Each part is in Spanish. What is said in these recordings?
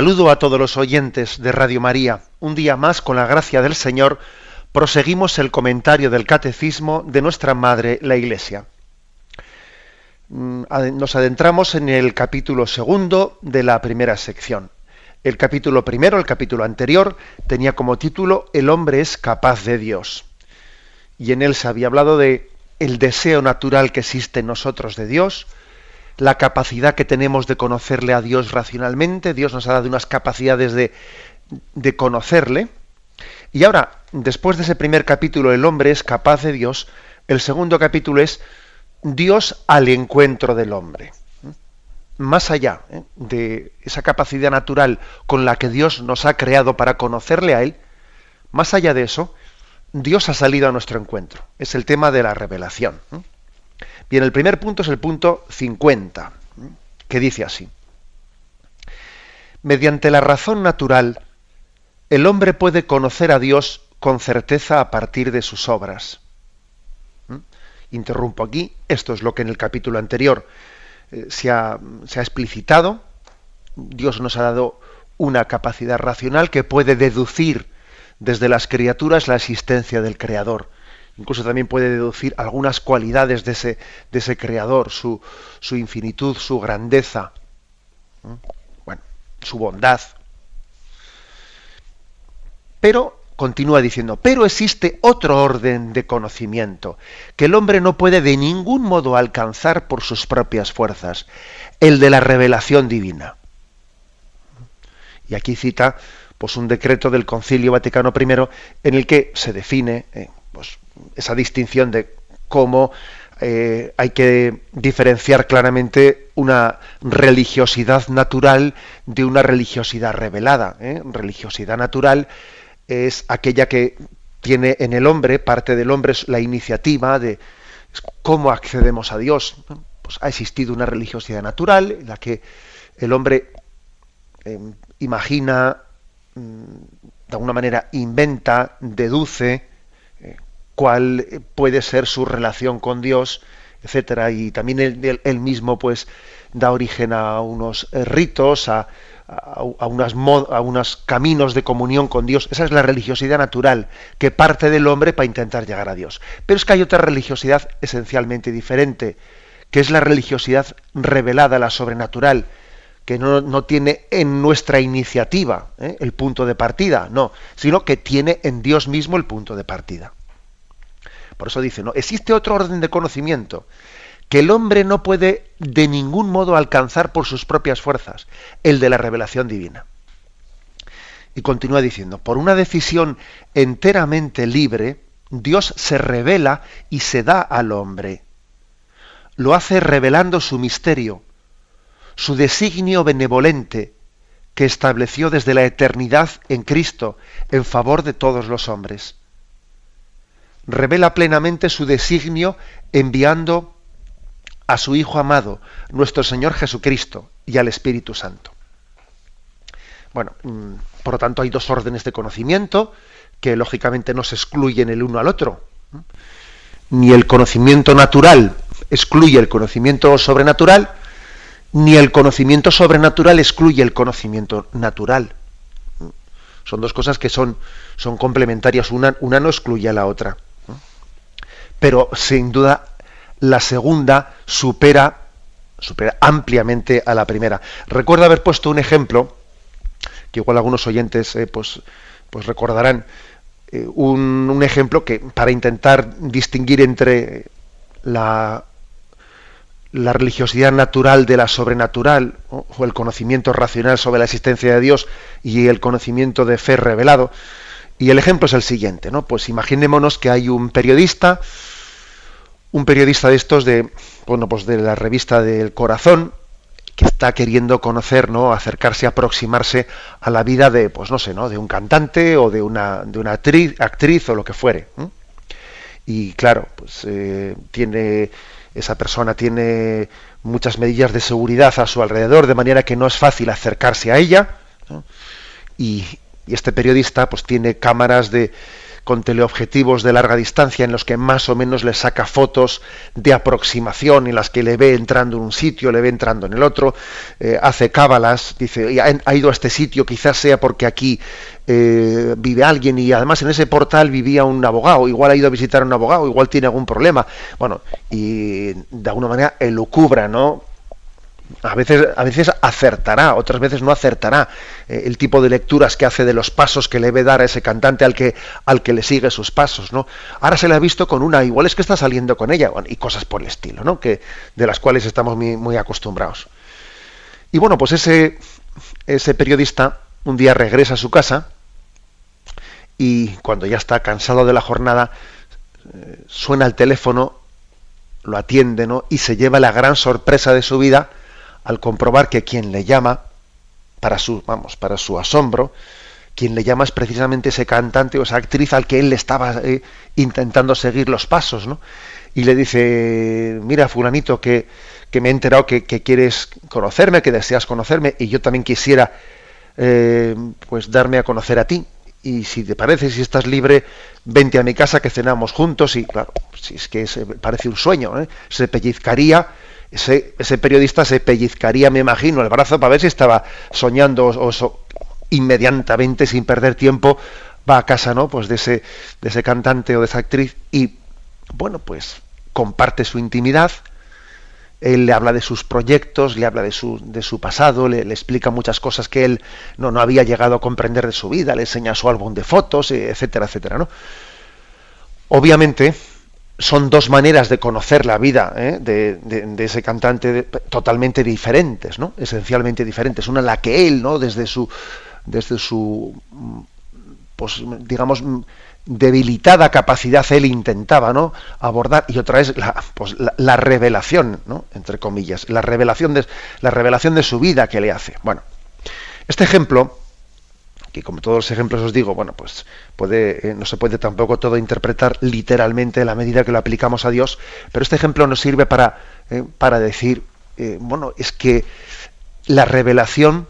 Saludo a todos los oyentes de Radio María. Un día más, con la gracia del Señor, proseguimos el comentario del Catecismo de nuestra Madre, la Iglesia. Nos adentramos en el capítulo segundo de la primera sección. El capítulo primero, el capítulo anterior, tenía como título El hombre es capaz de Dios. Y en él se había hablado de el deseo natural que existe en nosotros de Dios, la capacidad que tenemos de conocerle a Dios racionalmente. Dios nos ha dado unas capacidades de conocerle. Y ahora, después de ese primer capítulo, el hombre es capaz de Dios, el segundo capítulo es Dios al encuentro del hombre. Más allá de esa capacidad natural con la que Dios nos ha creado para conocerle a Él, más allá de eso, Dios ha salido a nuestro encuentro. Es el tema de la revelación. Bien, el primer punto es el punto 50, que dice así: mediante la razón natural, el hombre puede conocer a Dios con certeza a partir de sus obras. Interrumpo aquí, esto es lo que en el capítulo anterior se ha explicitado. Dios nos ha dado una capacidad racional que puede deducir desde las criaturas la existencia del Creador. Incluso también puede deducir algunas cualidades de ese Creador, su infinitud, su grandeza, bueno, su bondad. Pero, continúa diciendo, pero existe otro orden de conocimiento que el hombre no puede de ningún modo alcanzar por sus propias fuerzas, el de la revelación divina. Y aquí cita pues un decreto del Concilio Vaticano I en el que se define esa distinción de cómo hay que diferenciar claramente una religiosidad natural de una religiosidad revelada. Religiosidad natural es aquella que tiene en el hombre, parte del hombre, es la iniciativa de cómo accedemos a Dios. Pues ha existido una religiosidad natural en la que el hombre imagina, de alguna manera inventa, deduce cuál puede ser su relación con Dios, etcétera, y también él mismo pues da origen a unos ritos, a unos caminos de comunión con Dios. Esa es la religiosidad natural que parte del hombre para intentar llegar a Dios. Pero es que hay otra religiosidad esencialmente diferente, que es la religiosidad revelada, la sobrenatural, que no tiene en nuestra iniciativa el punto de partida, no, sino que tiene en Dios mismo el punto de partida. Por eso dice, no, existe otro orden de conocimiento que el hombre no puede de ningún modo alcanzar por sus propias fuerzas, el de la revelación divina. Y continúa diciendo, por una decisión enteramente libre, Dios se revela y se da al hombre. Lo hace revelando su misterio, su designio benevolente, que estableció desde la eternidad en Cristo en favor de todos los hombres. Revela plenamente su designio enviando a su Hijo amado, nuestro Señor Jesucristo, y al Espíritu Santo. Bueno, por lo tanto hay dos órdenes de conocimiento que lógicamente no se excluyen el uno al otro. Ni el conocimiento natural excluye el conocimiento sobrenatural, ni el conocimiento sobrenatural excluye el conocimiento natural. Son dos cosas que son complementarias, una no excluye a la otra. Pero sin duda la segunda supera ampliamente a la primera. Recuerdo haber puesto un ejemplo, que igual algunos oyentes pues recordarán, un ejemplo que para intentar distinguir entre la religiosidad natural de la sobrenatural, o el conocimiento racional sobre la existencia de Dios y el conocimiento de fe revelado. Y el ejemplo es el siguiente, ¿no? Pues imaginémonos que hay un periodista de estos de la revista del Corazón, que está queriendo conocer, ¿no?, acercarse, aproximarse a la vida de, pues no sé, ¿no?, de un cantante o de una actriz o lo que fuere. Y claro, pues esa persona tiene muchas medidas de seguridad a su alrededor, de manera que no es fácil acercarse a ella, ¿no? Y este periodista pues tiene cámaras con teleobjetivos de larga distancia en los que más o menos le saca fotos de aproximación en las que le ve entrando en un sitio, le ve entrando en el otro, hace cábalas, dice, ha ido a este sitio, quizás sea porque aquí vive alguien y además en ese portal vivía un abogado, igual ha ido a visitar a un abogado, igual tiene algún problema. Bueno, y de alguna manera elucubra, ¿no? A veces acertará, otras veces no acertará el tipo de lecturas que hace de los pasos que le ve dar a ese cantante al que le sigue sus pasos, ¿no? Ahora se le ha visto con una, igual es que está saliendo con ella, bueno, y cosas por el estilo, ¿no? Que de las cuales estamos muy acostumbrados. Y bueno, pues ese periodista un día regresa a su casa y cuando ya está cansado de la jornada suena el teléfono, lo atiende, ¿no? Y se lleva la gran sorpresa de su vida al comprobar que quien le llama, para su asombro, quien le llama es precisamente ese cantante o esa actriz al que él le estaba intentando seguir los pasos, ¿no? Y le dice, mira, fulanito, que me he enterado que quieres conocerme, que deseas conocerme, y yo también quisiera pues darme a conocer a ti. Y si te parece, si estás libre, vente a mi casa que cenamos juntos. Y claro, si es que parece un sueño, ¿eh? Se pellizcaría. Ese periodista se pellizcaría, me imagino, el brazo para ver si estaba soñando o inmediatamente, sin perder tiempo, va a casa, ¿no? Pues de ese cantante o de esa actriz y, bueno, pues comparte su intimidad. Él le habla de sus proyectos, le habla de su pasado, le explica muchas cosas que él no había llegado a comprender de su vida, le enseña su álbum de fotos, etcétera, etcétera, ¿no? Obviamente, son dos maneras de conocer la vida de ese cantante totalmente diferentes, ¿no? Esencialmente diferentes. Una la que él, ¿no? desde su pues digamos debilitada capacidad él intentaba, ¿no? abordar, y otra es la revelación, ¿no? entre comillas, la revelación de su vida que le hace. Bueno, este ejemplo, que como todos los ejemplos os digo, bueno, pues no se puede tampoco todo interpretar literalmente en la medida que lo aplicamos a Dios, pero este ejemplo nos sirve para decir, bueno, es que la revelación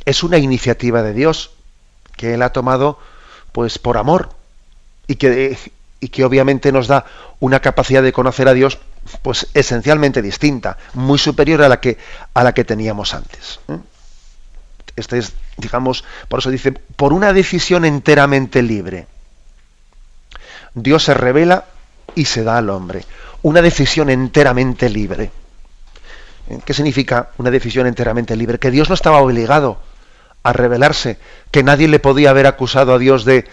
es una iniciativa de Dios que Él ha tomado, pues por amor, y que obviamente nos da una capacidad de conocer a Dios, pues esencialmente distinta, muy superior a la que teníamos antes. Este es, digamos, por eso dice, por una decisión enteramente libre. Dios se revela y se da al hombre. Una decisión enteramente libre. ¿Qué significa una decisión enteramente libre? Que Dios no estaba obligado a revelarse, que nadie le podía haber acusado a Dios de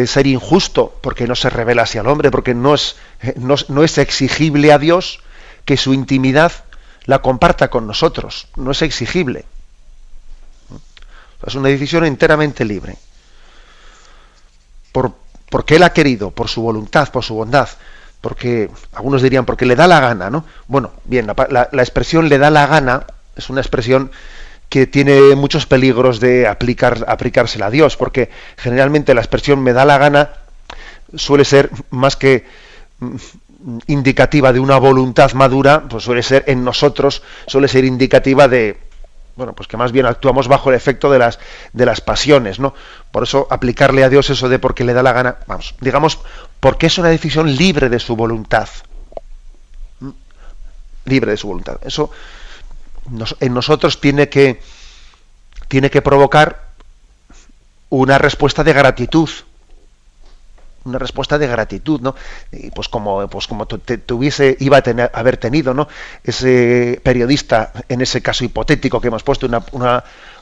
ser injusto porque no se revelase al hombre, porque no es exigible a Dios que su intimidad la comparta con nosotros. No es exigible. Es una decisión enteramente libre. Porque Él ha querido, por su voluntad, por su bondad, porque algunos dirían porque le da la gana, ¿no? Bueno, bien, la expresión le da la gana es una expresión que tiene muchos peligros de aplicársela a Dios, porque generalmente la expresión me da la gana suele ser más que indicativa de una voluntad madura, pues suele ser en nosotros, suele ser indicativa de, bueno, pues que más bien actuamos bajo el efecto de las pasiones, ¿no? Por eso aplicarle a Dios eso de porque le da la gana, vamos, digamos, porque es una decisión libre de su voluntad. Libre de su voluntad. Eso en nosotros tiene que provocar una respuesta de gratitud. Una respuesta de gratitud, ¿no? Y pues como iba a haber tenido, ¿no? Ese periodista, en ese caso hipotético que hemos puesto,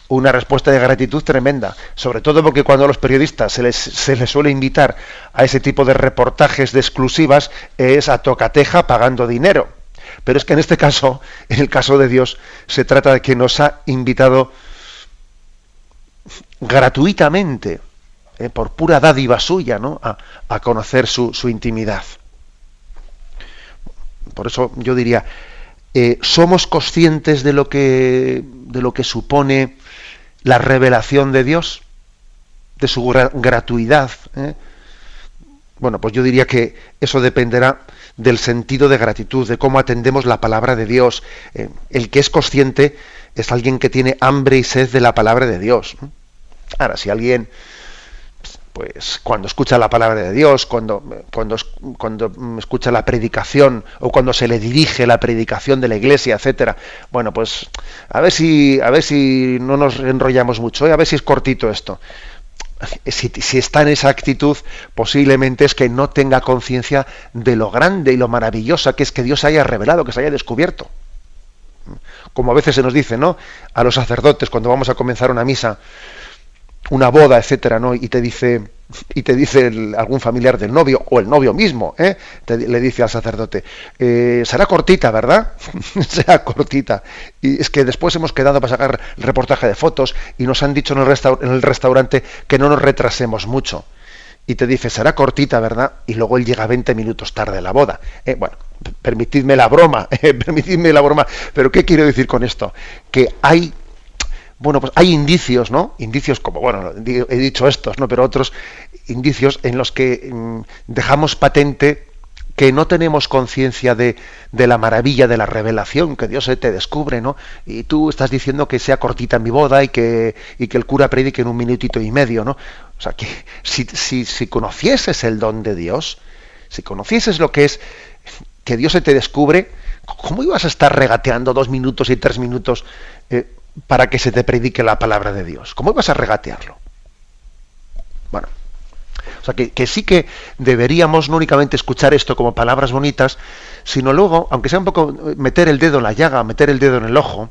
una respuesta de gratitud tremenda, sobre todo porque cuando a los periodistas se les suele invitar a ese tipo de reportajes de exclusivas, es a tocateja pagando dinero. Pero es que en este caso, en el caso de Dios, se trata de que nos ha invitado gratuitamente, por pura dádiva suya, ¿no? a conocer su intimidad. Por eso yo diría, ¿somos conscientes de lo que supone la revelación de Dios? De su gratuidad. Bueno, pues yo diría que eso dependerá del sentido de gratitud, de cómo atendemos la palabra de Dios. El que es consciente es alguien que tiene hambre y sed de la palabra de Dios. Ahora, si alguien pues cuando escucha la palabra de Dios, cuando escucha la predicación o cuando se le dirige la predicación de la Iglesia, etcétera. Bueno, pues a ver si no nos enrollamos mucho, a ver si es cortito esto. Si está en esa actitud, posiblemente es que no tenga conciencia de lo grande y lo maravillosa que es que Dios haya revelado, que se haya descubierto. Como a veces se nos dice, ¿no?, a los sacerdotes cuando vamos a comenzar una misa, una boda, etcétera, ¿no?, y te dice algún familiar del novio o el novio mismo, le dice al sacerdote, será cortita, ¿verdad? Será cortita. Y es que después hemos quedado para sacar el reportaje de fotos y nos han dicho en el restaurante que no nos retrasemos mucho. Y te dice, será cortita, ¿verdad? Y luego él llega 20 minutos tarde a la boda. Bueno, permitidme la broma, pero ¿qué quiero decir con esto? Que hay indicios, ¿no? Indicios como, he dicho estos, ¿no? Pero otros indicios en los que dejamos patente que no tenemos conciencia de la maravilla de la revelación, que Dios te descubre, ¿no? Y tú estás diciendo que sea cortita mi boda y que el cura predique en 1 minutito y medio, ¿no? O sea, que si conocieses el don de Dios, si conocieses lo que es que Dios se te descubre, ¿cómo ibas a estar regateando 2 minutos y 3 minutos para que se te predique la palabra de Dios? ¿Cómo ibas a regatearlo? Bueno, o sea, que sí que deberíamos no únicamente escuchar esto como palabras bonitas, sino luego, aunque sea un poco meter el dedo en la llaga, meter el dedo en el ojo,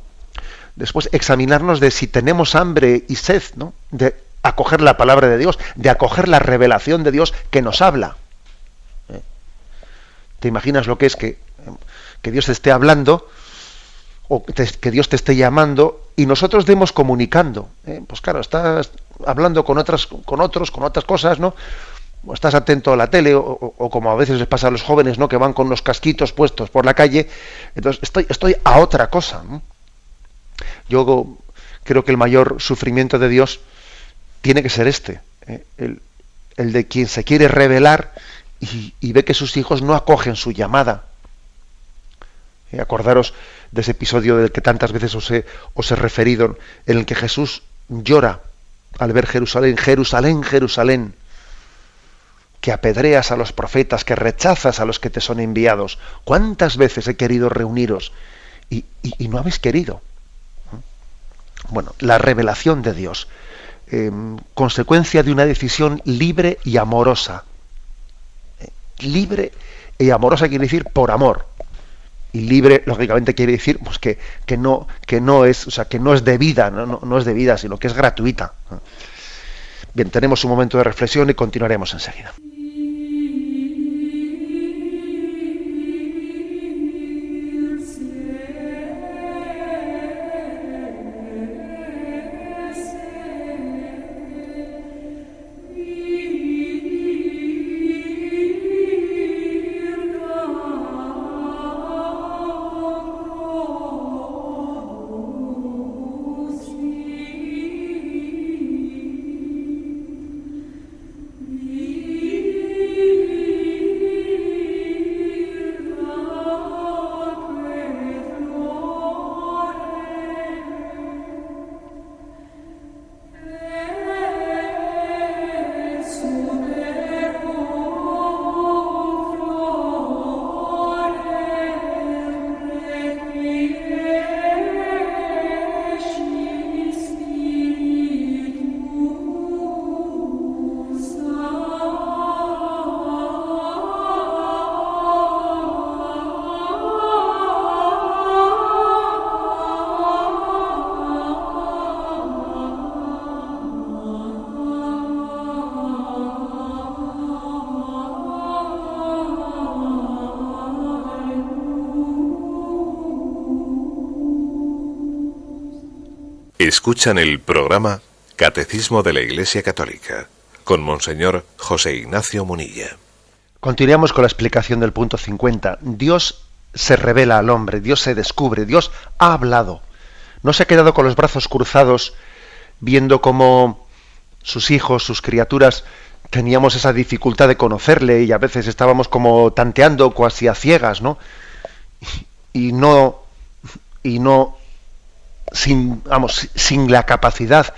después examinarnos de si tenemos hambre y sed, ¿no?, de acoger la palabra de Dios, de acoger la revelación de Dios que nos habla. ¿Te imaginas lo que es que Dios te esté hablando o que Dios te esté llamando y nosotros demos comunicando? Pues claro, estás hablando con otras cosas, ¿no? O estás atento a la tele o como a veces les pasa a los jóvenes, ¿no?, que van con los casquitos puestos por la calle. Entonces estoy a otra cosa, ¿no? Yo creo que el mayor sufrimiento de Dios tiene que ser el de quien se quiere revelar y ve que sus hijos no acogen su llamada. Acordaros de ese episodio del que tantas veces os he referido, en el que Jesús llora al ver Jerusalén, Jerusalén, Jerusalén, que apedreas a los profetas, que rechazas a los que te son enviados. ¿Cuántas veces he querido reuniros y no habéis querido? Bueno, la revelación de Dios, consecuencia de una decisión libre y amorosa. Libre y amorosa quiere decir por amor. Y libre, lógicamente, quiere decir pues que no es, o sea, que no es debida, no es debida, sino que es gratuita. Bien, tenemos un momento de reflexión y continuaremos enseguida. Escuchan el programa Catecismo de la Iglesia Católica con Monseñor José Ignacio Munilla. Continuamos con la explicación del punto 50. Dios se revela al hombre, Dios se descubre, Dios ha hablado. No se ha quedado con los brazos cruzados viendo cómo sus hijos, sus criaturas, teníamos esa dificultad de conocerle y a veces estábamos como tanteando casi a ciegas, ¿no? Y no sin la capacidad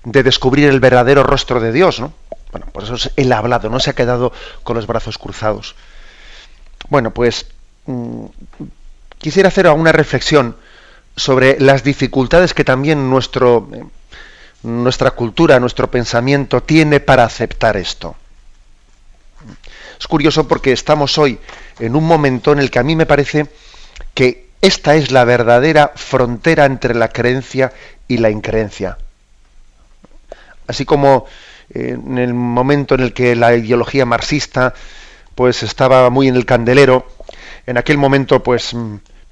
de descubrir el verdadero rostro de Dios, ¿no? Bueno, por eso es el hablado, no se ha quedado con los brazos cruzados. Bueno, pues quisiera hacer alguna reflexión sobre las dificultades que también nuestra cultura, nuestro pensamiento tiene para aceptar esto. Es curioso porque estamos hoy en un momento en el que a mí me parece que esta es la verdadera frontera entre la creencia y la increencia. Así como en el momento en el que la ideología marxista pues estaba muy en el candelero, en aquel momento pues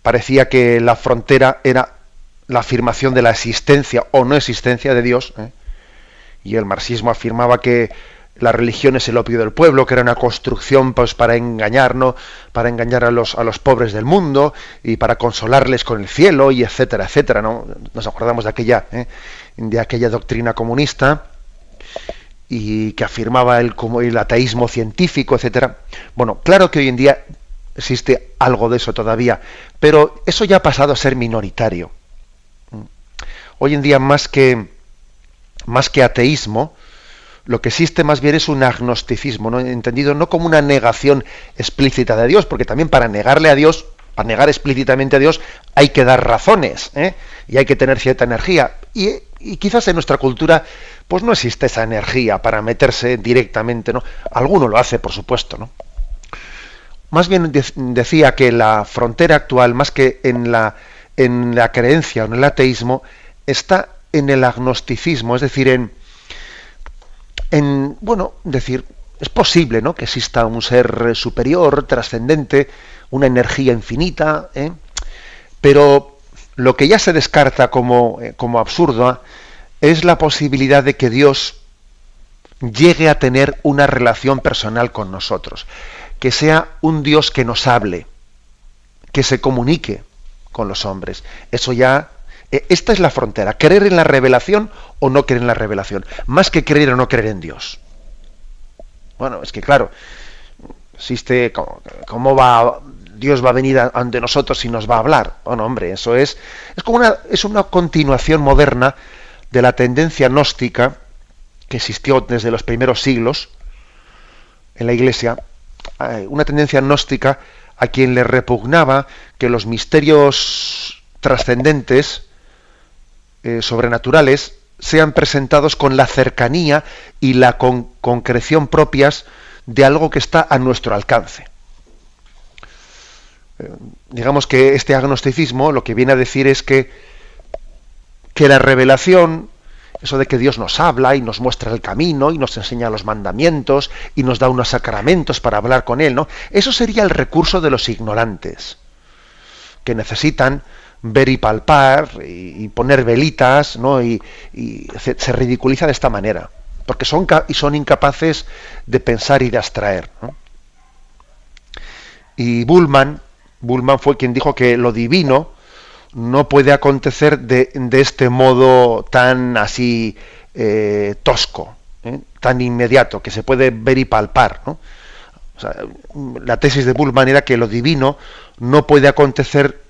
parecía que la frontera era la afirmación de la existencia o no existencia de Dios, y el marxismo afirmaba que la religión es el opio del pueblo, que era una construcción pues para engañarnos, para engañar a los pobres del mundo y para consolarles con el cielo, y etcétera, etcétera, ¿no? Nos acordamos de aquella doctrina comunista y que afirmaba el ateísmo científico, etcétera. Bueno, claro que hoy en día existe algo de eso todavía, pero eso ya ha pasado a ser minoritario. Hoy en día más que ateísmo, lo que existe más bien es un agnosticismo, ¿no? Entendido no como una negación explícita de Dios, porque también para negarle a Dios, para negar explícitamente a Dios, hay que dar razones, y hay que tener cierta energía. Y quizás en nuestra cultura pues no existe esa energía para meterse directamente, ¿no? Alguno lo hace, por supuesto, ¿no? Más bien decía que la frontera actual, más que en la creencia o en el ateísmo, está en el agnosticismo, es decir, decir, es posible, ¿no?, que exista un ser superior, trascendente, una energía infinita, pero lo que ya se descarta como absurdo es la posibilidad de que Dios llegue a tener una relación personal con nosotros, que sea un Dios que nos hable, que se comunique con los hombres. Eso ya, esta es la frontera, creer en la revelación o no creer en la revelación, más que creer o no creer en Dios. Bueno, es que claro, existe, Dios va a venir ante nosotros y nos va a hablar. Bueno, hombre, eso es una continuación moderna de la tendencia gnóstica que existió desde los primeros siglos en la Iglesia, una tendencia gnóstica a quien le repugnaba que los misterios trascendentes, sobrenaturales, sean presentados con la cercanía y la concreción propias de algo que está a nuestro alcance. Digamos que este agnosticismo lo que viene a decir es que la revelación, eso de que Dios nos habla y nos muestra el camino y nos enseña los mandamientos y nos da unos sacramentos para hablar con Él, ¿no? Eso sería el recurso de los ignorantes, que necesitan ver y palpar y poner velitas, ¿no? y se ridiculiza de esta manera, porque son incapaces de pensar y de abstraer, ¿no? Y Bullmann fue quien dijo que lo divino no puede acontecer de este modo tan así tosco, tan inmediato, que se puede ver y palpar, ¿no? O sea, la tesis de Bullmann era que lo divino no puede acontecer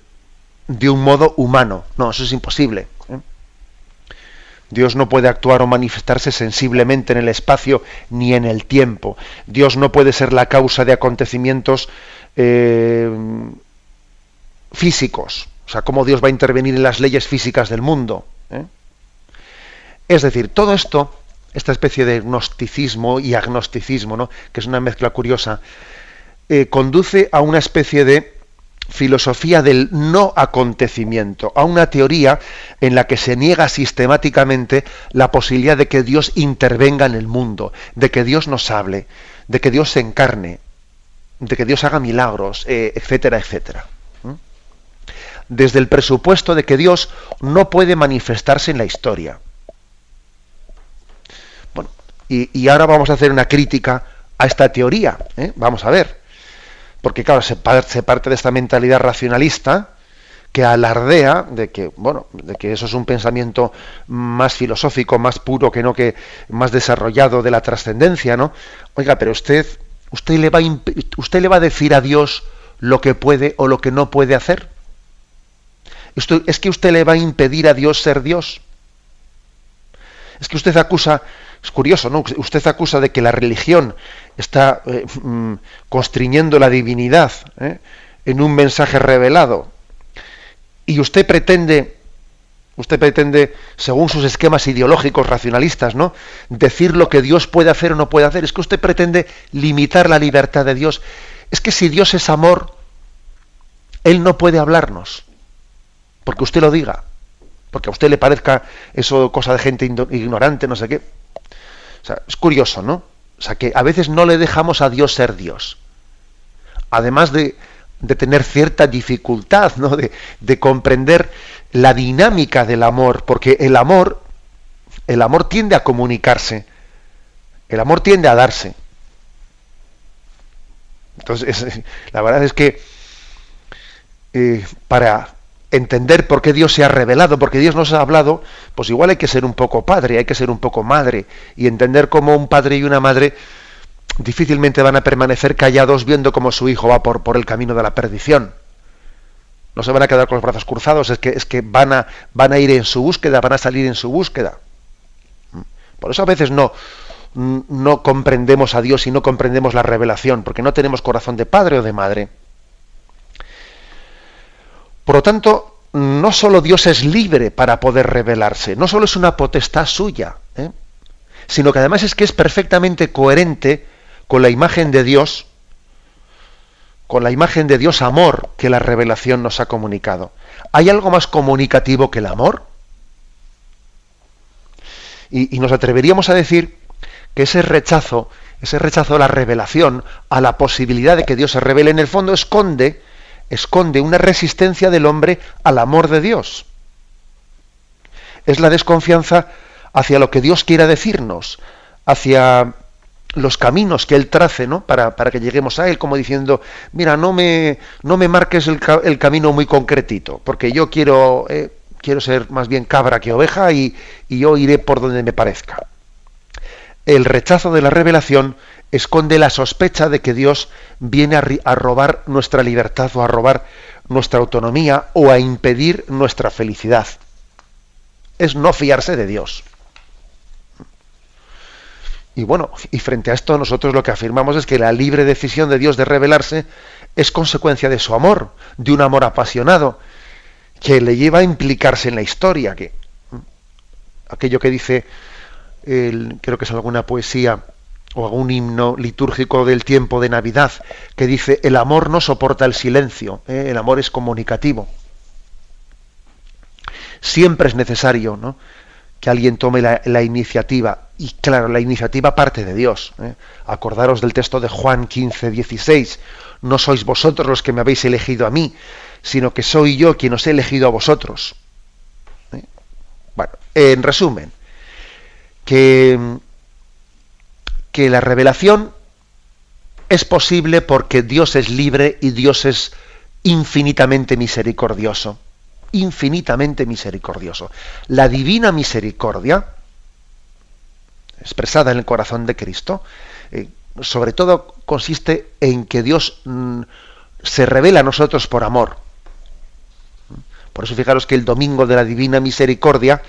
de un modo humano. No, eso es imposible. Dios no puede actuar o manifestarse sensiblemente en el espacio ni en el tiempo. Dios no puede ser la causa de acontecimientos físicos. O sea, cómo Dios va a intervenir en las leyes físicas del mundo. Es decir, todo esto, esta especie de gnosticismo y agnosticismo, ¿no?, que es una mezcla curiosa, conduce a una especie de filosofía del no acontecimiento, a una teoría en la que se niega sistemáticamente la posibilidad de que Dios intervenga en el mundo, de que Dios nos hable, de que Dios se encarne, de que Dios haga milagros, etcétera, etcétera. Desde el presupuesto de que Dios no puede manifestarse en la historia. Bueno, y ahora vamos a hacer una crítica a esta teoría, vamos a ver. Porque claro, se parte de esta mentalidad racionalista que alardea de que eso es un pensamiento más filosófico, más puro, que más desarrollado de la trascendencia, ¿no? Oiga, pero usted le va a decir a Dios lo que puede o lo que no puede hacer. ¿Es que usted le va a impedir a Dios ser Dios? Es que usted acusa, es curioso, ¿no? Usted acusa de que la religión está constriñendo la divinidad en un mensaje revelado. Y usted pretende, según sus esquemas ideológicos racionalistas, ¿no?, decir lo que Dios puede hacer o no puede hacer. Es que usted pretende limitar la libertad de Dios. Es que si Dios es amor, Él no puede hablarnos, porque usted lo diga, porque a usted le parezca eso cosa de gente ignorante, no sé qué. O sea, es curioso, ¿no? O sea, que a veces no le dejamos a Dios ser Dios. Además de tener cierta dificultad, ¿no?, de comprender la dinámica del amor, porque el amor tiende a comunicarse, el amor tiende a darse. Entonces, la verdad es que para entender por qué Dios se ha revelado, porque Dios nos ha hablado, pues igual hay que ser un poco padre, hay que ser un poco madre, y entender cómo un padre y una madre difícilmente van a permanecer callados viendo cómo su hijo va por el camino de la perdición. No se van a quedar con los brazos cruzados, es que van a ir en su búsqueda, van a salir en su búsqueda. Por eso a veces no comprendemos a Dios y no comprendemos la revelación, porque no tenemos corazón de padre o de madre. Por lo tanto, no solo Dios es libre para poder revelarse, no solo es una potestad suya, sino que además es que es perfectamente coherente con la imagen de Dios, amor, que la revelación nos ha comunicado. ¿Hay algo más comunicativo que el amor? Y nos atreveríamos a decir que ese rechazo de la revelación a la posibilidad de que Dios se revele, en el fondo esconde una resistencia del hombre al amor de Dios. Es la desconfianza hacia lo que Dios quiera decirnos, hacia los caminos que Él trace, ¿no?, para que lleguemos a Él, como diciendo, mira, no me marques el camino muy concretito, porque yo quiero ser más bien cabra que oveja y yo iré por donde me parezca. El rechazo de la revelación esconde la sospecha de que Dios viene a robar nuestra libertad o a robar nuestra autonomía o a impedir nuestra felicidad. Es no fiarse de Dios. Y bueno, y frente a esto nosotros lo que afirmamos es que la libre decisión de Dios de revelarse es consecuencia de su amor, de un amor apasionado, que le lleva a implicarse en la historia, que aquello que dice, creo que es alguna poesía o algún himno litúrgico del tiempo de Navidad, que dice, el amor no soporta el silencio, el amor es comunicativo. Siempre es necesario, ¿no?, que alguien tome la iniciativa, y claro, la iniciativa parte de Dios. Acordaros del texto de Juan 15:16, no sois vosotros los que me habéis elegido a mí, sino que soy yo quien os he elegido a vosotros. Bueno, en resumen, que la revelación es posible porque Dios es libre y Dios es infinitamente misericordioso. Infinitamente misericordioso. La divina misericordia, expresada en el corazón de Cristo, sobre todo consiste en que Dios se revela a nosotros por amor. Por eso fijaros que el domingo de la divina misericordia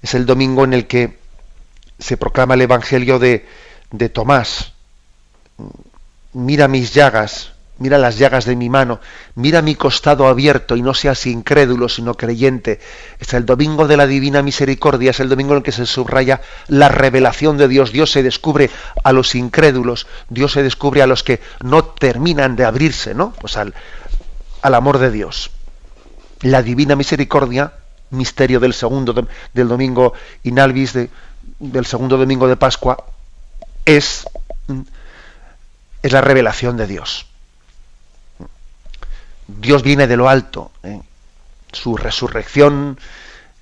es el domingo en el que se proclama el Evangelio de Tomás. Mira mis llagas, mira las llagas de mi mano, mira mi costado abierto y no seas incrédulo sino creyente. Es el domingo de la divina misericordia, es el domingo en el que se subraya la revelación de Dios. Dios se descubre a los incrédulos, Dios se descubre a los que no terminan de abrirse, ¿no?, pues al amor de Dios. La divina misericordia, misterio del domingo in albis, del segundo domingo de Pascua, es la revelación de Dios. Dios viene de lo alto. Su resurrección,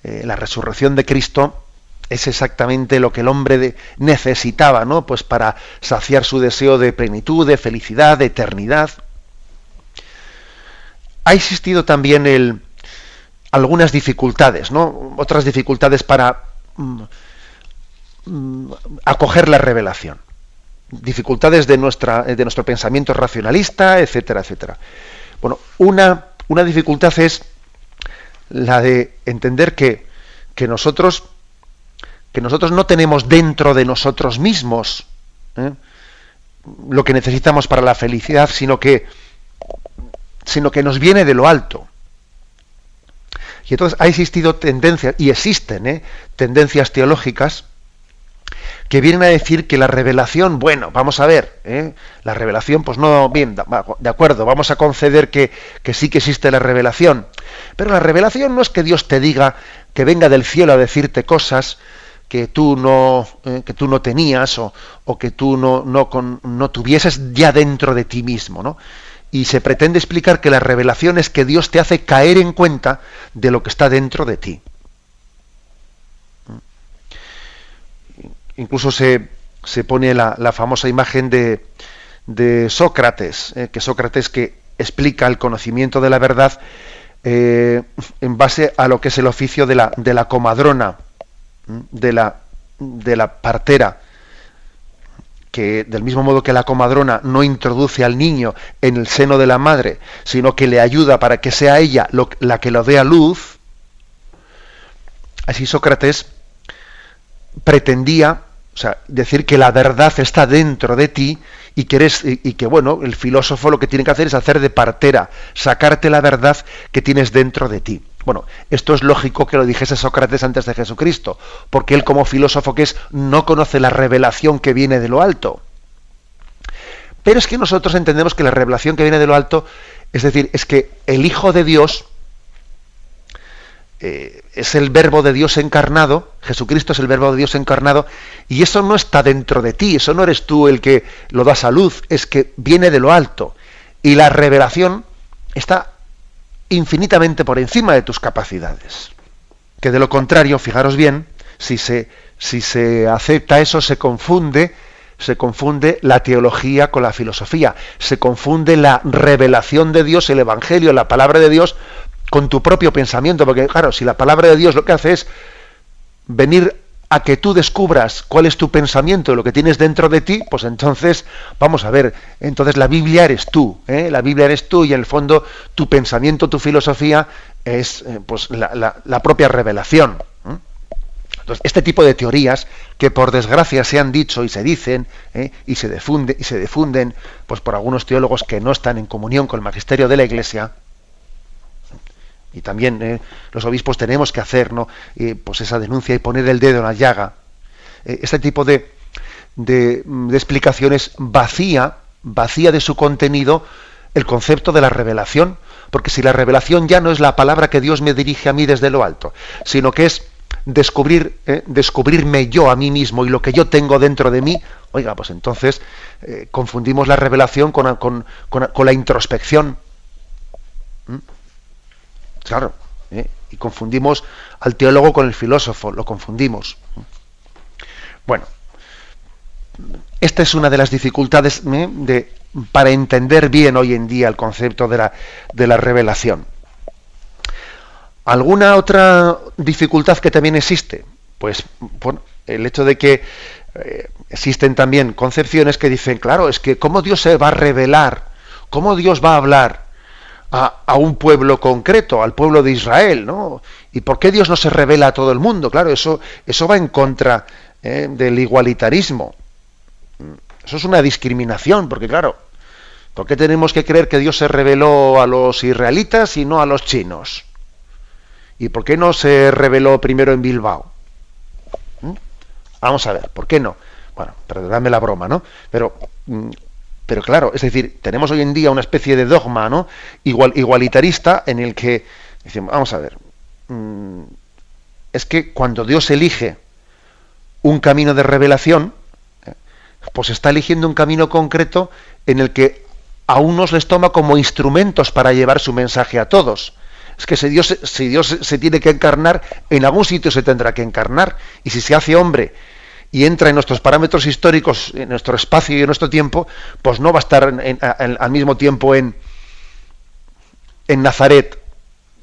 la resurrección de Cristo, es exactamente lo que el hombre necesitaba, ¿no?, pues para saciar su deseo de plenitud, de felicidad, de eternidad. Ha existido también algunas dificultades, ¿no?, otras dificultades para acoger la revelación. Dificultades de nuestro pensamiento racionalista, etcétera, etcétera. Bueno, una dificultad es la de entender que nosotros que nosotros no tenemos dentro de nosotros mismos lo que necesitamos para la felicidad, sino que nos viene de lo alto. Y entonces ha existido tendencias, y existen tendencias teológicas que vienen a decir que la revelación, bueno, vamos a ver, la revelación, pues no, bien, de acuerdo, vamos a conceder que sí que existe la revelación, pero la revelación no es que Dios te diga, que venga del cielo a decirte cosas que tú no tenías o que tú no tuvieses ya dentro de ti mismo, ¿no? Y se pretende explicar que la revelación es que Dios te hace caer en cuenta de lo que está dentro de ti. Incluso se pone la famosa imagen de Sócrates, que Sócrates que explica el conocimiento de la verdad en base a lo que es el oficio de la comadrona, de la partera, que del mismo modo que la comadrona no introduce al niño en el seno de la madre, sino que le ayuda para que sea ella la que lo dé a luz, así Sócrates pretendía, o sea, decir que la verdad está dentro de ti y que bueno, el filósofo lo que tiene que hacer es hacer de partera, sacarte la verdad que tienes dentro de ti. Bueno, esto es lógico que lo dijese Sócrates antes de Jesucristo, porque él como filósofo que es, no conoce la revelación que viene de lo alto. Pero es que nosotros entendemos que la revelación que viene de lo alto, es decir, es que el Hijo de Dios es el Verbo de Dios encarnado, Jesucristo es el Verbo de Dios encarnado, y eso no está dentro de ti, eso no eres tú el que lo das a luz, es que viene de lo alto. Y la revelación está infinitamente por encima de tus capacidades. Que de lo contrario, fijaros bien, si se acepta eso, se confunde la teología con la filosofía, se confunde la revelación de Dios, el Evangelio, la palabra de Dios, con tu propio pensamiento, porque claro, si la palabra de Dios lo que hace es venir a que tú descubras cuál es tu pensamiento, lo que tienes dentro de ti, pues entonces, vamos a ver, entonces la Biblia eres tú, la Biblia eres tú, y en el fondo tu pensamiento, tu filosofía es pues la propia revelación. Entonces, este tipo de teorías que por desgracia se han dicho y se dicen y se difunden pues por algunos teólogos que no están en comunión con el magisterio de la Iglesia, y también los obispos tenemos que hacer, ¿no? Pues esa denuncia y poner el dedo en la llaga. Este tipo de explicaciones vacía de su contenido el concepto de la revelación, porque si la revelación ya no es la palabra que Dios me dirige a mí desde lo alto, sino que es descubrirme yo a mí mismo y lo que yo tengo dentro de mí, oiga, pues entonces confundimos la revelación con la introspección. Claro, y confundimos al teólogo con el filósofo, lo confundimos. Bueno, esta es una de las dificultades para entender bien hoy en día el concepto de la revelación. ¿Alguna otra dificultad que también existe? Pues bueno, el hecho de que existen también concepciones que dicen, claro, es que ¿cómo Dios se va a revelar? ¿Cómo Dios va a hablar a un pueblo concreto, al pueblo de Israel, ¿no? ¿Y por qué Dios no se revela a todo el mundo? Claro, eso va en contra del igualitarismo. Eso es una discriminación, porque claro, ¿por qué tenemos que creer que Dios se reveló a los israelitas y no a los chinos? ¿Y por qué no se reveló primero en Bilbao? Vamos a ver, ¿por qué no? Bueno, perdóname la broma, ¿no? Pero claro, es decir, tenemos hoy en día una especie de dogma, ¿no? Igualitarista, en el que decimos, vamos a ver, es que cuando Dios elige un camino de revelación, pues está eligiendo un camino concreto en el que a unos les toma como instrumentos para llevar su mensaje a todos. Es que si Dios se tiene que encarnar, en algún sitio se tendrá que encarnar, y si se hace hombre y entra en nuestros parámetros históricos, en nuestro espacio y en nuestro tiempo, pues no va a estar al mismo tiempo en Nazaret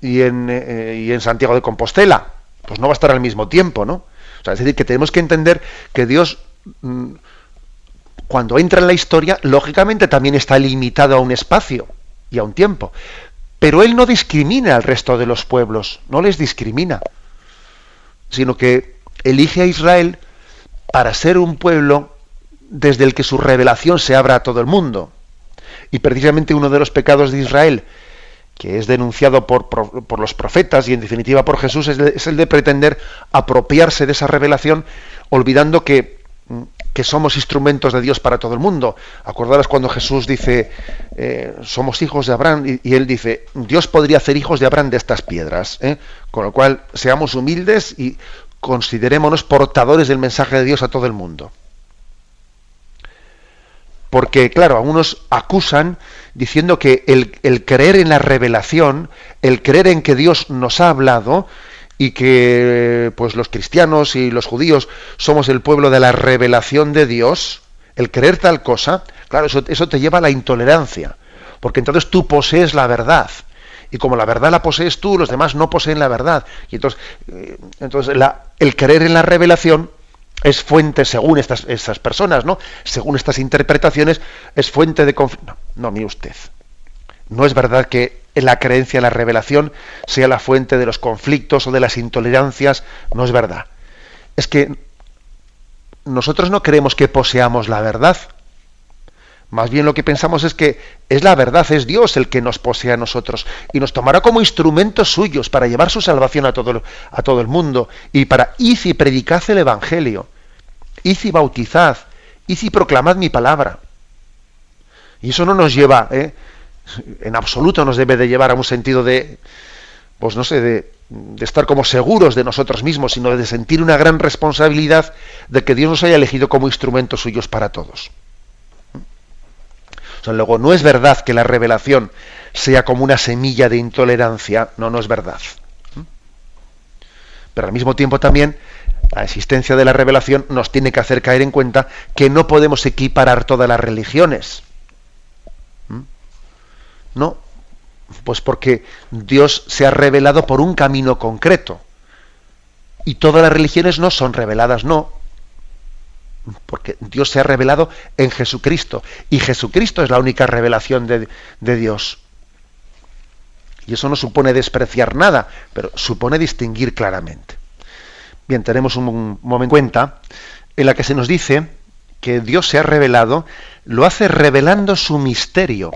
y en Santiago de Compostela, pues no va a estar al mismo tiempo, ¿no? O sea, es decir, que tenemos que entender que Dios, cuando entra en la historia, lógicamente también está limitado a un espacio y a un tiempo, pero Él no discrimina al resto de los pueblos, no les discrimina, sino que elige a Israel para ser un pueblo desde el que su revelación se abra a todo el mundo. Y precisamente uno de los pecados de Israel, que es denunciado por los profetas y en definitiva por Jesús, es el de pretender apropiarse de esa revelación, olvidando que somos instrumentos de Dios para todo el mundo. Acordaros cuando Jesús dice, somos hijos de Abraham, y él dice, Dios podría hacer hijos de Abraham de estas piedras, con lo cual seamos humildes y considerémonos portadores del mensaje de Dios a todo el mundo. Porque, claro, algunos acusan diciendo que el creer en la revelación, el creer en que Dios nos ha hablado y que pues los cristianos y los judíos somos el pueblo de la revelación de Dios, el creer tal cosa, claro, eso te lleva a la intolerancia, porque entonces tú posees la verdad. Y como la verdad la posees tú, los demás no poseen la verdad. Y entonces el creer en la revelación es fuente, según estas personas, ¿no? Según estas interpretaciones, es fuente de conflicto. No, mire usted. No es verdad que la creencia en la revelación sea la fuente de los conflictos o de las intolerancias. No es verdad. Es que nosotros no creemos que poseamos la verdad. Más bien lo que pensamos es que es la verdad, es Dios el que nos posee a nosotros y nos tomará como instrumentos suyos para llevar su salvación a todo el mundo y para id y predicad el Evangelio, id y bautizad, id y proclamad mi palabra. Y eso no nos lleva, en absoluto nos debe de llevar a un sentido de, pues no sé, de estar como seguros de nosotros mismos, sino de sentir una gran responsabilidad de que Dios nos haya elegido como instrumentos suyos para todos. O sea, luego, no es verdad que la revelación sea como una semilla de intolerancia, no es verdad. Pero al mismo tiempo también la existencia de la revelación nos tiene que hacer caer en cuenta que no podemos equiparar todas las religiones. No, pues porque Dios se ha revelado por un camino concreto. Y todas las religiones no son reveladas, no. Porque Dios se ha revelado en Jesucristo y Jesucristo es la única revelación de Dios. Y eso no supone despreciar nada, pero supone distinguir claramente. Bien, tenemos un momento en cuenta en la que se nos dice que Dios se ha revelado, lo hace revelando su misterio,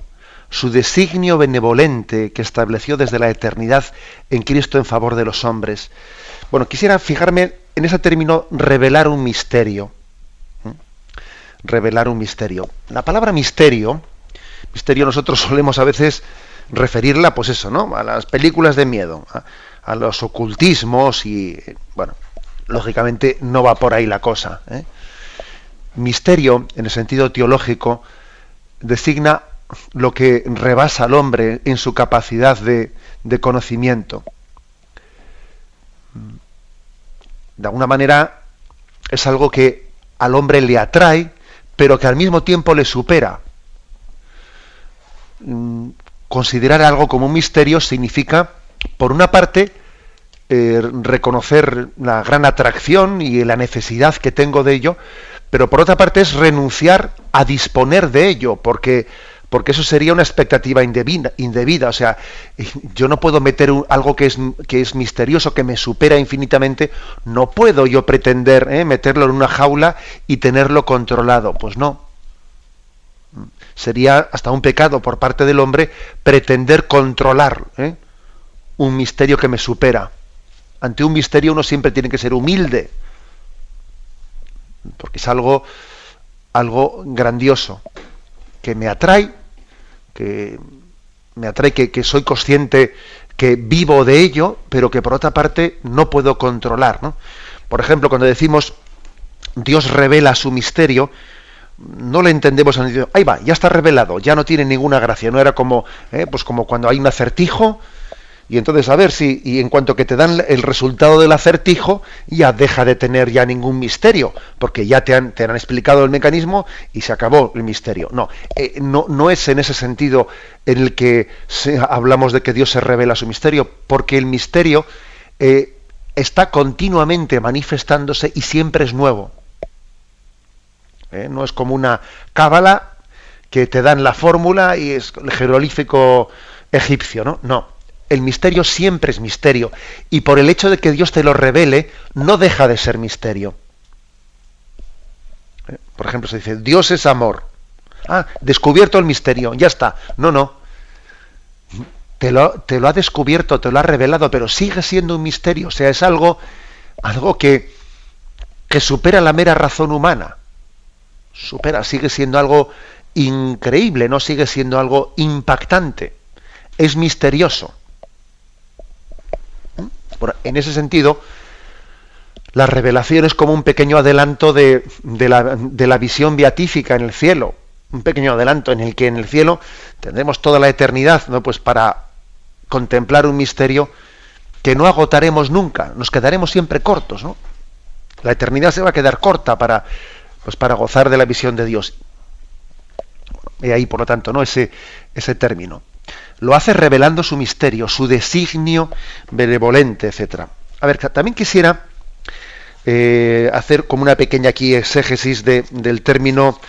su designio benevolente que estableció desde la eternidad en Cristo en favor de los hombres. Bueno, quisiera fijarme en ese término, revelar un misterio. Revelar un misterio. La palabra misterio nosotros solemos a veces referirla, pues eso, ¿no? A las películas de miedo, a los ocultismos y, bueno, lógicamente no va por ahí la cosa. Misterio, en el sentido teológico, designa lo que rebasa al hombre en su capacidad de conocimiento. De alguna manera es algo que al hombre le atrae, pero que al mismo tiempo le supera. Considerar algo como un misterio significa, por una parte, reconocer la gran atracción y la necesidad que tengo de ello, pero por otra parte es renunciar a disponer de ello, porque eso sería una expectativa indebida. O sea, yo no puedo meter algo que es misterioso, que me supera infinitamente, no puedo yo pretender meterlo en una jaula y tenerlo controlado. Pues no. Sería hasta un pecado por parte del hombre pretender controlar un misterio que me supera. Ante un misterio uno siempre tiene que ser humilde, porque es algo grandioso, que me atrae, que soy consciente que vivo de ello, pero que por otra parte no puedo controlar, ¿no? Por ejemplo, cuando decimos Dios revela su misterio, no le entendemos en el sentido, ahí va, ya está revelado, ya no tiene ninguna gracia, no era como cuando hay un acertijo y entonces a ver si, y en cuanto que te dan el resultado del acertijo, ya deja de tener ya ningún misterio, porque ya te han explicado el mecanismo y se acabó el misterio. No es en ese sentido en el que hablamos de que Dios se revela su misterio, porque el misterio está continuamente manifestándose y siempre es nuevo. No es como una cábala que te dan la fórmula y es el jeroglífico egipcio, ¿no? No. el misterio siempre es misterio, y por el hecho de que Dios te lo revele, no deja de ser misterio. Por ejemplo, se dice, Dios es amor. Ah, descubierto el misterio, ya está. No, no. Te lo ha descubierto, te lo ha revelado, pero sigue siendo un misterio. O sea, es algo que supera la mera razón humana. Sigue siendo algo increíble, no sigue siendo algo impactante. Es misterioso. En ese sentido, la revelación es como un pequeño adelanto de la visión beatífica en el cielo. Un pequeño adelanto en el que en el cielo tendremos toda la eternidad, ¿no? Pues para contemplar un misterio que no agotaremos nunca, nos quedaremos siempre cortos, ¿no? La eternidad se va a quedar corta para gozar de la visión de Dios. Y ahí, por lo tanto, ¿no? ese término. Lo hace revelando su misterio, su designio benevolente, etcétera. A ver, también quisiera hacer como una pequeña aquí exégesis del término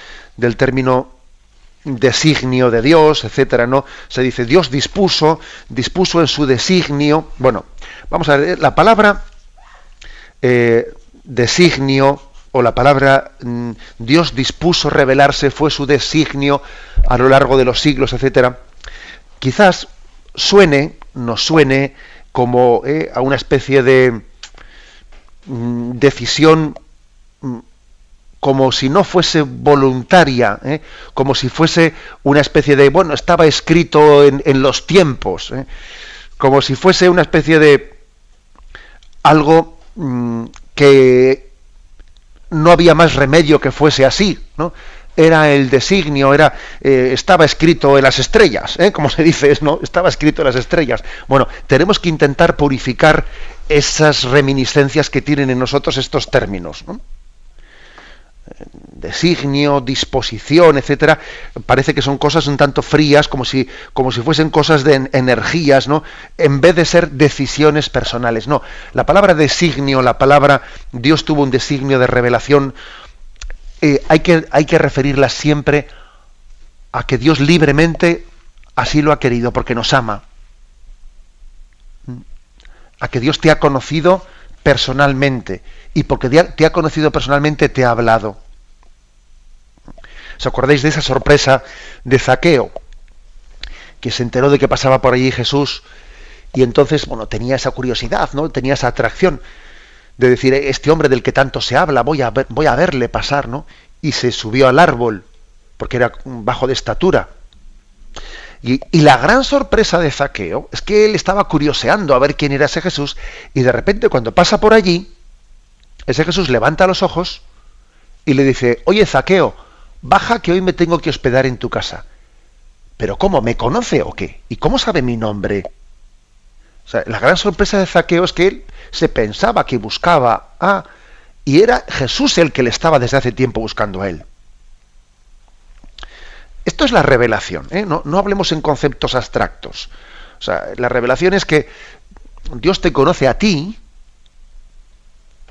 designio de Dios, etcétera, ¿no? Se dice Dios dispuso en su designio. Bueno, vamos a ver, la palabra designio o la palabra Dios dispuso revelarse, fue su designio a lo largo de los siglos, etcétera. Quizás nos suene como a una especie de decisión como si no fuese voluntaria, como si fuese una especie de, bueno, estaba escrito en los tiempos, como si fuese una especie de algo que no había más remedio que fuese así, ¿no? Era el designio, estaba escrito en las estrellas, como se dice, ¿no? Estaba escrito en las estrellas. Bueno, tenemos que intentar purificar esas reminiscencias que tienen en nosotros estos términos, ¿no? Designio, disposición, etcétera, parece que son cosas un tanto frías, como si fuesen cosas de energías, ¿no? En vez de ser decisiones personales. No, la palabra designio, la palabra Dios tuvo un designio de revelación, hay que referirla siempre a que Dios libremente así lo ha querido, porque nos ama. A que Dios te ha conocido personalmente, y porque te ha conocido personalmente te ha hablado. ¿Os acordáis de esa sorpresa de Zaqueo? Que se enteró de que pasaba por allí Jesús, y entonces, bueno, tenía esa curiosidad, ¿no? Tenía esa atracción de decir, este hombre del que tanto se habla, voy a verle pasar, ¿no? Y se subió al árbol, porque era bajo de estatura. Y la gran sorpresa de Zaqueo es que él estaba curioseando a ver quién era ese Jesús, y de repente cuando pasa por allí, ese Jesús levanta los ojos y le dice, oye Zaqueo, baja que hoy me tengo que hospedar en tu casa. ¿Pero cómo? ¿Me conoce o qué? ¿Y cómo sabe mi nombre? O sea, la gran sorpresa de Zaqueo es que él se pensaba que buscaba y era Jesús el que le estaba desde hace tiempo buscando a él. Esto es la revelación, ¿eh? No hablemos en conceptos abstractos. O sea, la revelación es que Dios te conoce a ti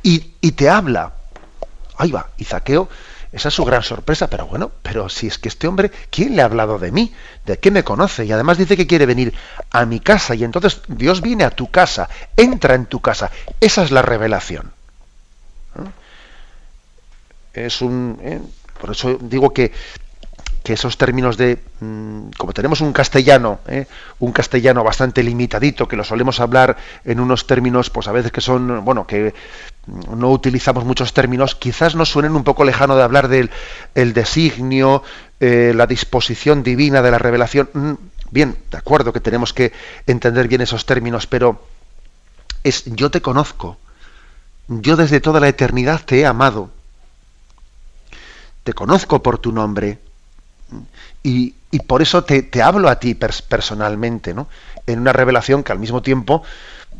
y te habla. Ahí va, y Zaqueo, esa es su gran sorpresa, pero si es que este hombre, ¿quién le ha hablado de mí? ¿De qué me conoce? Y además dice que quiere venir a mi casa, y entonces Dios viene a tu casa, entra en tu casa. Esa es la revelación. Por eso digo que esos términos como tenemos un castellano bastante limitadito, que lo solemos hablar en unos términos, pues a veces que son, bueno, que no utilizamos muchos términos, quizás nos suenen un poco lejano de hablar del designio, la disposición divina de la revelación. Bien, de acuerdo que tenemos que entender bien esos términos, pero yo te conozco, yo desde toda la eternidad te he amado, te conozco por tu nombre, y por eso te hablo a ti personalmente, ¿no? En una revelación que al mismo tiempo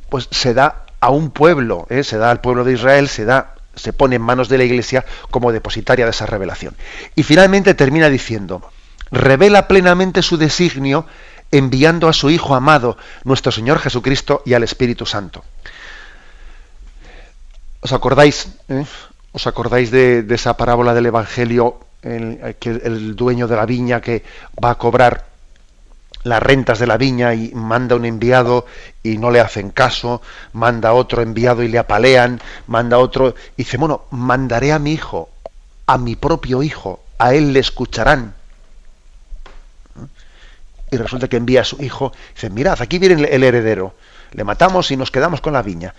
pues se da a un pueblo, se da al pueblo de Israel, se pone en manos de la Iglesia como depositaria de esa revelación. Y finalmente termina diciendo, revela plenamente su designio enviando a su Hijo amado, nuestro Señor Jesucristo, y al Espíritu Santo. ¿Os acordáis de esa parábola del Evangelio, que el dueño de la viña que va a cobrar las rentas de la viña y manda un enviado y no le hacen caso, manda otro enviado y le apalean, manda otro, y dice, bueno, mandaré a mi hijo, a mi propio hijo, a él le escucharán. Y resulta que envía a su hijo, y dice, mirad, aquí viene el heredero, le matamos y nos quedamos con la viña.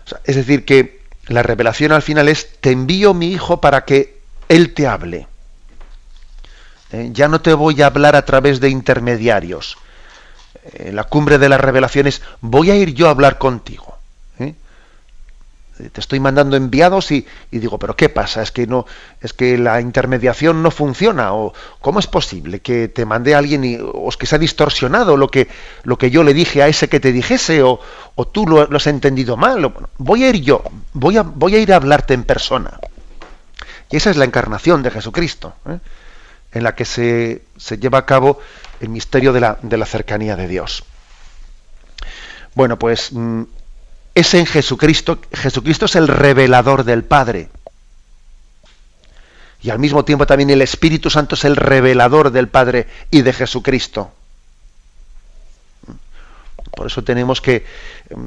O sea, es decir, que la revelación al final es, te envío mi hijo para que él te hable. Ya no te voy a hablar a través de intermediarios. La cumbre de las revelaciones, voy a ir yo a hablar contigo. Te estoy mandando enviados y digo, pero ¿qué pasa? Es que la intermediación no funciona, o ¿cómo es posible que te mande a alguien o es que se ha distorsionado lo que yo le dije a ese que te dijese, o tú lo has entendido mal? Bueno, voy a ir yo, voy a ir a hablarte en persona. Y esa es la encarnación de Jesucristo, en la que se lleva a cabo el misterio de la cercanía de Dios. Bueno, pues es en Jesucristo. Jesucristo es el revelador del Padre. Y al mismo tiempo también el Espíritu Santo es el revelador del Padre y de Jesucristo. Por eso tenemos que,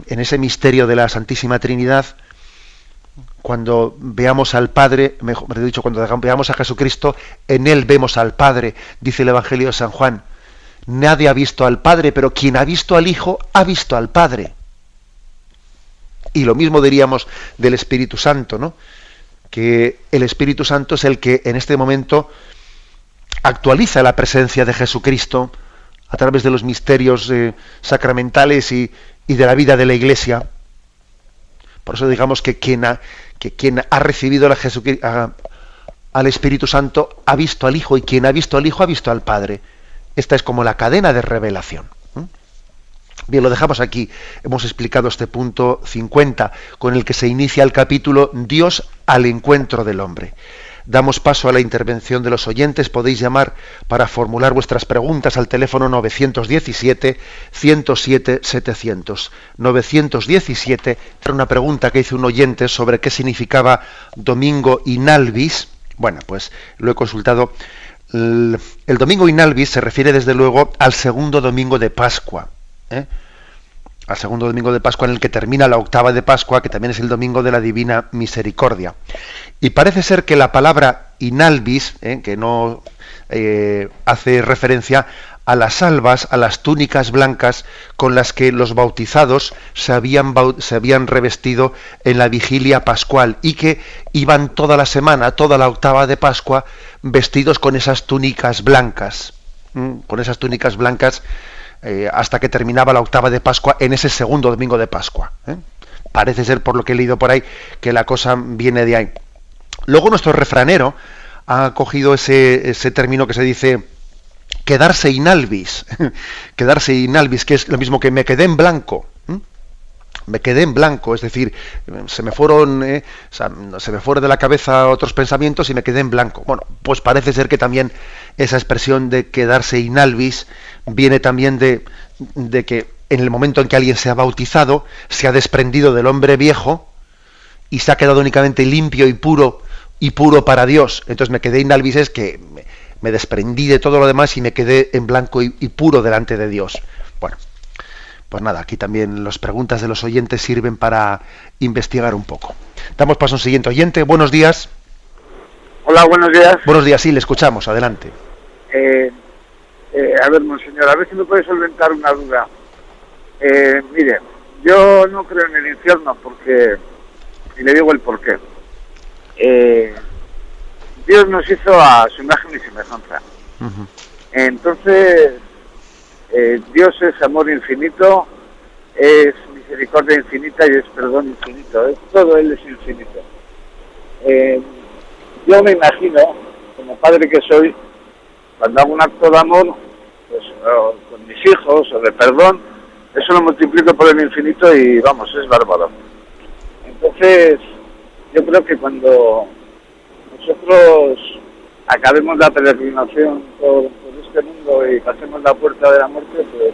en ese misterio de la Santísima Trinidad, cuando veamos al Padre, mejor dicho, cuando veamos a Jesucristo, en Él vemos al Padre, dice el Evangelio de San Juan. Nadie ha visto al Padre, pero quien ha visto al Hijo, ha visto al Padre. Y lo mismo diríamos del Espíritu Santo, ¿no? Que el Espíritu Santo es el que en este momento actualiza la presencia de Jesucristo a través de los misterios sacramentales y de la vida de la Iglesia. Por eso digamos que quien ha recibido al Espíritu Santo ha visto al Hijo, y quien ha visto al Hijo ha visto al Padre. Esta es como la cadena de revelación. Bien, lo dejamos aquí. Hemos explicado este punto 50, con el que se inicia el capítulo Dios al encuentro del hombre. Damos paso a la intervención de los oyentes. Podéis llamar para formular vuestras preguntas al teléfono 917-107-700. 917, una pregunta que hizo un oyente sobre qué significaba Domingo in Albis. Bueno, pues lo he consultado. El Domingo in Albis se refiere desde luego al segundo domingo de Pascua. Al segundo domingo de Pascua, en el que termina la octava de Pascua, que también es el domingo de la Divina Misericordia. Y parece ser que la palabra in albis, que no hace referencia a las albas, a las túnicas blancas con las que los bautizados se habían revestido en la vigilia pascual, y que iban toda la semana, toda la octava de Pascua, vestidos con esas túnicas blancas. Con esas túnicas blancas hasta que terminaba la octava de Pascua, en ese segundo domingo de Pascua. Parece ser, por lo que he leído por ahí, que la cosa viene de ahí. Luego nuestro refranero ha cogido ese término que se dice quedarse in albis, quedarse in albis, que es lo mismo que me quedé en blanco. Me quedé en blanco, es decir, se me fueron de la cabeza otros pensamientos y me quedé en blanco. Bueno, pues parece ser que también esa expresión de quedarse in albis viene también de que en el momento en que alguien se ha bautizado, se ha desprendido del hombre viejo y se ha quedado únicamente limpio y puro para Dios. Entonces me quedé in albis, es que me desprendí de todo lo demás y me quedé en blanco y puro delante de Dios. Bueno, pues nada, aquí también las preguntas de los oyentes sirven para investigar un poco. Damos paso a un siguiente oyente. Buenos días. Hola, buenos días. Buenos días, sí, le escuchamos, adelante. A ver, monseñor, a ver si me puede solventar una duda. Mire, yo no creo en el infierno y le digo el porqué. Dios nos hizo a su imagen y semejanza. Uh-huh. Entonces, Dios es amor infinito, es misericordia infinita y es perdón infinito. Todo Él es infinito. Yo me imagino, como padre que soy, cuando hago un acto de amor, pues con mis hijos o de perdón, eso lo multiplico por el infinito y vamos, es bárbaro. Entonces, yo creo que cuando nosotros acabemos la peregrinación por este mundo y pasemos la puerta de la muerte, pues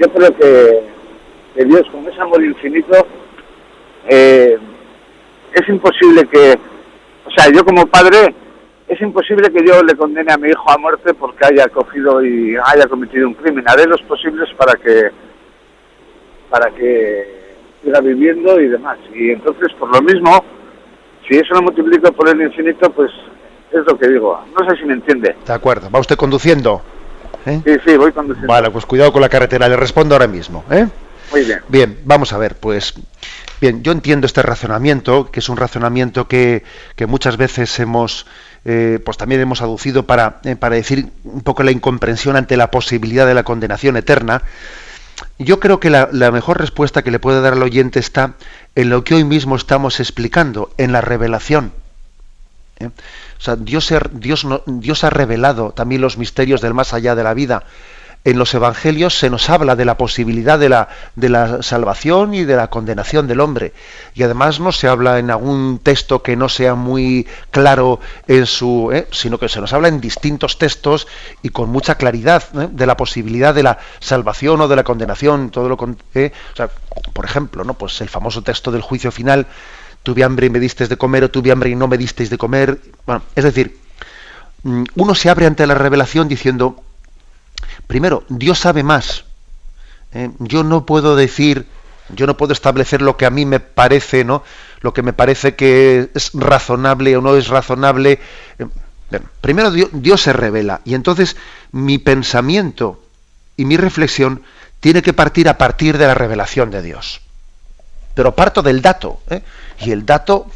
yo creo que Dios, con ese amor infinito, es imposible que, o sea, yo como padre es imposible que yo le condene a mi hijo a muerte porque haya cogido y haya cometido un crimen. Haré los posibles para que siga viviendo y demás. Y entonces, por lo mismo, si eso lo multiplico por el infinito, pues es lo que digo. No sé si me entiende. De acuerdo. ¿Va usted conduciendo? Sí, voy conduciendo. Vale, pues cuidado con la carretera. Le respondo ahora mismo. Muy bien. Bien, vamos a ver, pues... Bien, yo entiendo este razonamiento, que es un razonamiento que muchas veces pues también hemos aducido para decir un poco la incomprensión ante la posibilidad de la condenación eterna. Yo creo que la mejor respuesta que le puede dar al oyente está en lo que hoy mismo estamos explicando, en la revelación. O sea, Dios ha revelado también los misterios del más allá de la vida. En los evangelios se nos habla de la posibilidad de la salvación y de la condenación del hombre. Y además no se habla en algún texto que no sea muy claro sino que se nos habla en distintos textos y con mucha claridad de la posibilidad de la salvación o de la condenación. O sea, por ejemplo, ¿no? Pues el famoso texto del juicio final: tuve hambre y me disteis de comer, o tuve hambre y no me disteis de comer. Bueno, es decir, uno se abre ante la revelación diciendo: primero, Dios sabe más. Yo no puedo establecer lo que a mí me parece, ¿no? Lo que me parece que es razonable o no es razonable. Primero Dios se revela, y entonces mi pensamiento y mi reflexión tiene que partir a partir de la revelación de Dios. Pero parto del dato, y el dato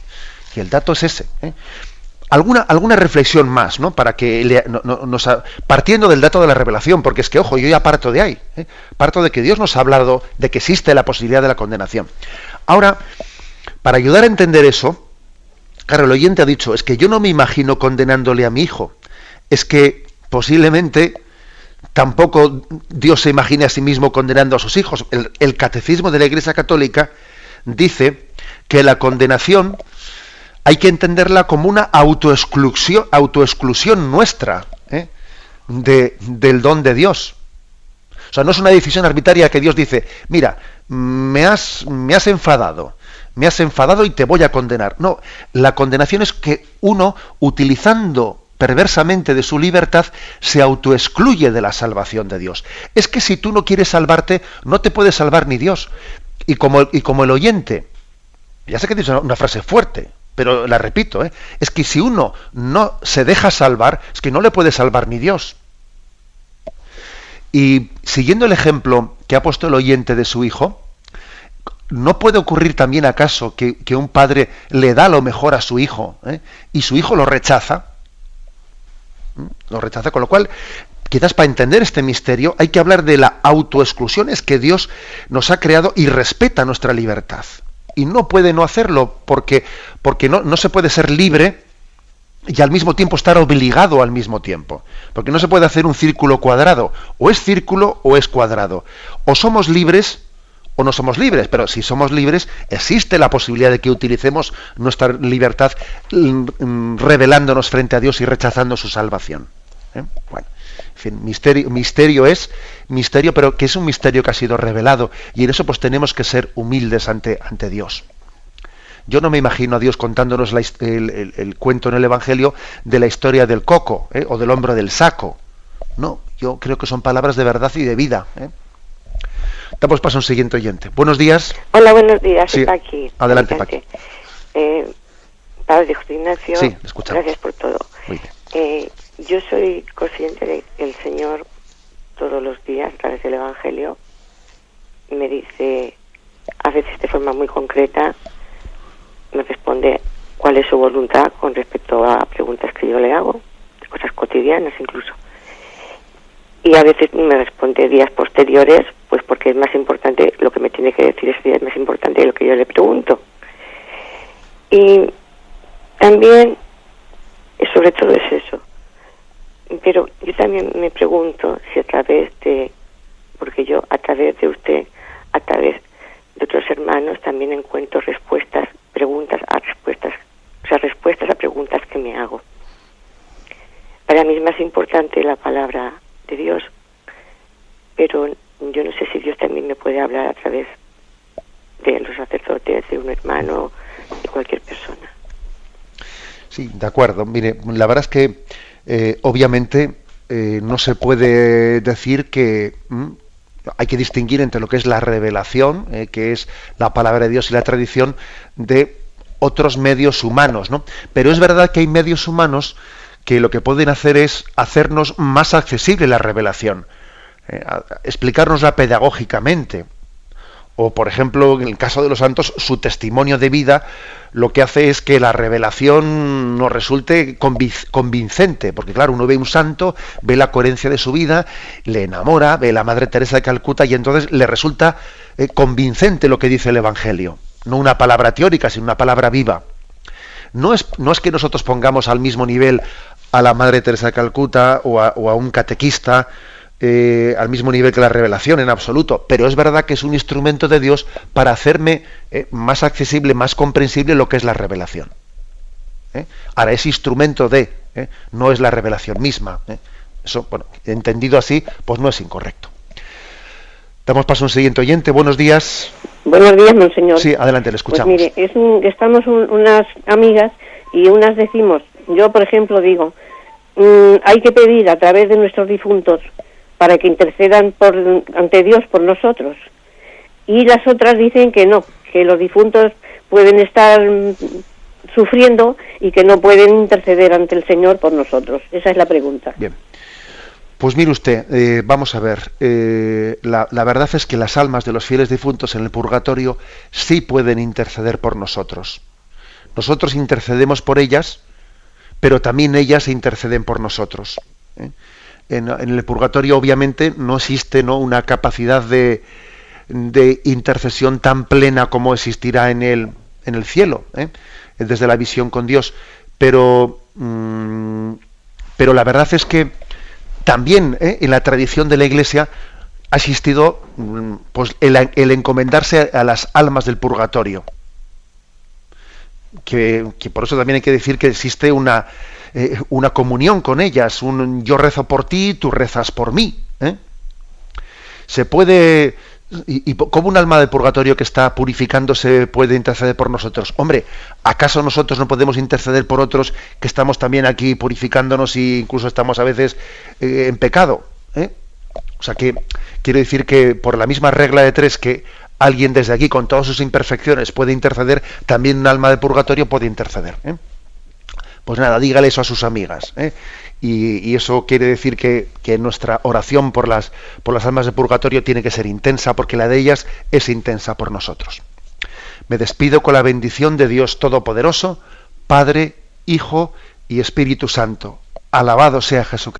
es ese. Alguna reflexión más, ¿no? Para que partiendo del dato de la revelación, porque es que, ojo, yo ya parto de ahí, parto de que Dios nos ha hablado de que existe la posibilidad de la condenación. Ahora, para ayudar a entender eso, claro, el oyente ha dicho: es que yo no me imagino condenándole a mi hijo. Es que posiblemente tampoco Dios se imagine a sí mismo condenando a sus hijos. El catecismo de la Iglesia Católica dice que la condenación hay que entenderla como una autoexclusión nuestra del don de Dios. O sea, no es una decisión arbitraria que Dios dice: mira, me has enfadado y te voy a condenar. No, la condenación es que uno, utilizando perversamente de su libertad, se autoexcluye de la salvación de Dios. Es que si tú no quieres salvarte, no te puede salvar ni Dios. Y como el oyente, ya sé que es una frase fuerte, pero la repito, es que si uno no se deja salvar, es que no le puede salvar ni Dios. Y siguiendo el ejemplo que ha puesto el oyente de su hijo, ¿no puede ocurrir también acaso que un padre le da lo mejor a su hijo y su hijo lo rechaza? Lo rechaza, con lo cual, quizás para entender este misterio hay que hablar de la autoexclusión. Es que Dios nos ha creado y respeta nuestra libertad. Y no puede no hacerlo porque no se puede ser libre y al mismo tiempo estar obligado al mismo tiempo. Porque no se puede hacer un círculo cuadrado. O es círculo o es cuadrado. O somos libres o no somos libres. Pero si somos libres, existe la posibilidad de que utilicemos nuestra libertad rebelándonos frente a Dios y rechazando su salvación. Bueno, en fin, misterio es misterio, pero que es un misterio que ha sido revelado, y en eso pues tenemos que ser humildes ante Dios. Yo no me imagino a Dios contándonos el cuento en el Evangelio de la historia del coco o del hombre del saco. No, yo creo que son palabras de verdad y de vida. Damos paso a un siguiente oyente. Buenos días. Hola, buenos días. Sí, está aquí. adelante, Paqui. Padre José Ignacio, sí, escuchamos. Gracias por todo. Muy bien. Yo soy consciente de que el Señor todos los días, a través del Evangelio, me dice, a veces de forma muy concreta, me responde cuál es su voluntad con respecto a preguntas que yo le hago, de cosas cotidianas incluso. Y a veces me responde días posteriores, pues porque es más importante, lo que me tiene que decir ese día es más importante de lo que yo le pregunto. Y también, sobre todo es eso. Pero yo también me pregunto si a través de, porque yo a través de usted, a través de otros hermanos, también encuentro respuestas a preguntas que me hago. Para mí es más importante la palabra de Dios, pero yo no sé si Dios también me puede hablar a través de los sacerdotes, de un hermano, de cualquier persona. Sí, de acuerdo. Mire, la verdad es que obviamente no se puede decir que hay que distinguir entre lo que es la revelación, que es la palabra de Dios, y la tradición, de otros medios humanos, ¿no? Pero es verdad que hay medios humanos que lo que pueden hacer es hacernos más accesible la revelación, explicárnosla pedagógicamente. O, por ejemplo, en el caso de los santos, su testimonio de vida lo que hace es que la revelación nos resulte convincente, porque claro, uno ve un santo, ve la coherencia de su vida, le enamora, ve la Madre Teresa de Calcuta y entonces le resulta convincente lo que dice el Evangelio. No una palabra teórica, sino una palabra viva. No es que nosotros pongamos al mismo nivel a la Madre Teresa de Calcuta o a un catequista, al mismo nivel que la revelación en absoluto, pero es verdad que es un instrumento de Dios para hacerme más accesible, más comprensible lo que es la revelación. Ahora, ese instrumento no es la revelación misma. Eso, bueno, entendido así, pues no es incorrecto. Damos paso a un siguiente oyente. Buenos días. Buenos días, monseñor. Sí, adelante, le escuchamos. Pues mire, estamos unas amigas y unas decimos, yo por ejemplo digo, hay que pedir a través de nuestros difuntos para que intercedan ante Dios por nosotros. Y las otras dicen que no, que los difuntos pueden estar sufriendo y que no pueden interceder ante el Señor por nosotros. Esa es la pregunta. Bien. Pues mire usted, vamos a ver, la verdad es que las almas de los fieles difuntos en el purgatorio sí pueden interceder por nosotros. Nosotros intercedemos por ellas, pero también ellas interceden por nosotros. En el purgatorio obviamente no existe, ¿no?, una capacidad de intercesión tan plena como existirá en el cielo, desde la visión con Dios, pero la verdad es que también en la tradición de la Iglesia ha existido pues el encomendarse a las almas del purgatorio, que por eso también hay que decir que existe una comunión con ellas, yo rezo por ti, tú rezas por mí. Se puede, y ¿cómo un alma del purgatorio que está purificándose puede interceder por nosotros? Hombre, ¿acaso nosotros no podemos interceder por otros que estamos también aquí purificándonos e incluso estamos a veces en pecado? O sea que quiero decir que por la misma regla de tres que alguien desde aquí con todas sus imperfecciones puede interceder, también un alma del purgatorio puede interceder. Pues nada, dígale eso a sus amigas, y eso quiere decir que nuestra oración por las almas de purgatorio tiene que ser intensa, porque la de ellas es intensa por nosotros. Me despido con la bendición de Dios Todopoderoso, Padre, Hijo y Espíritu Santo. Alabado sea Jesucristo.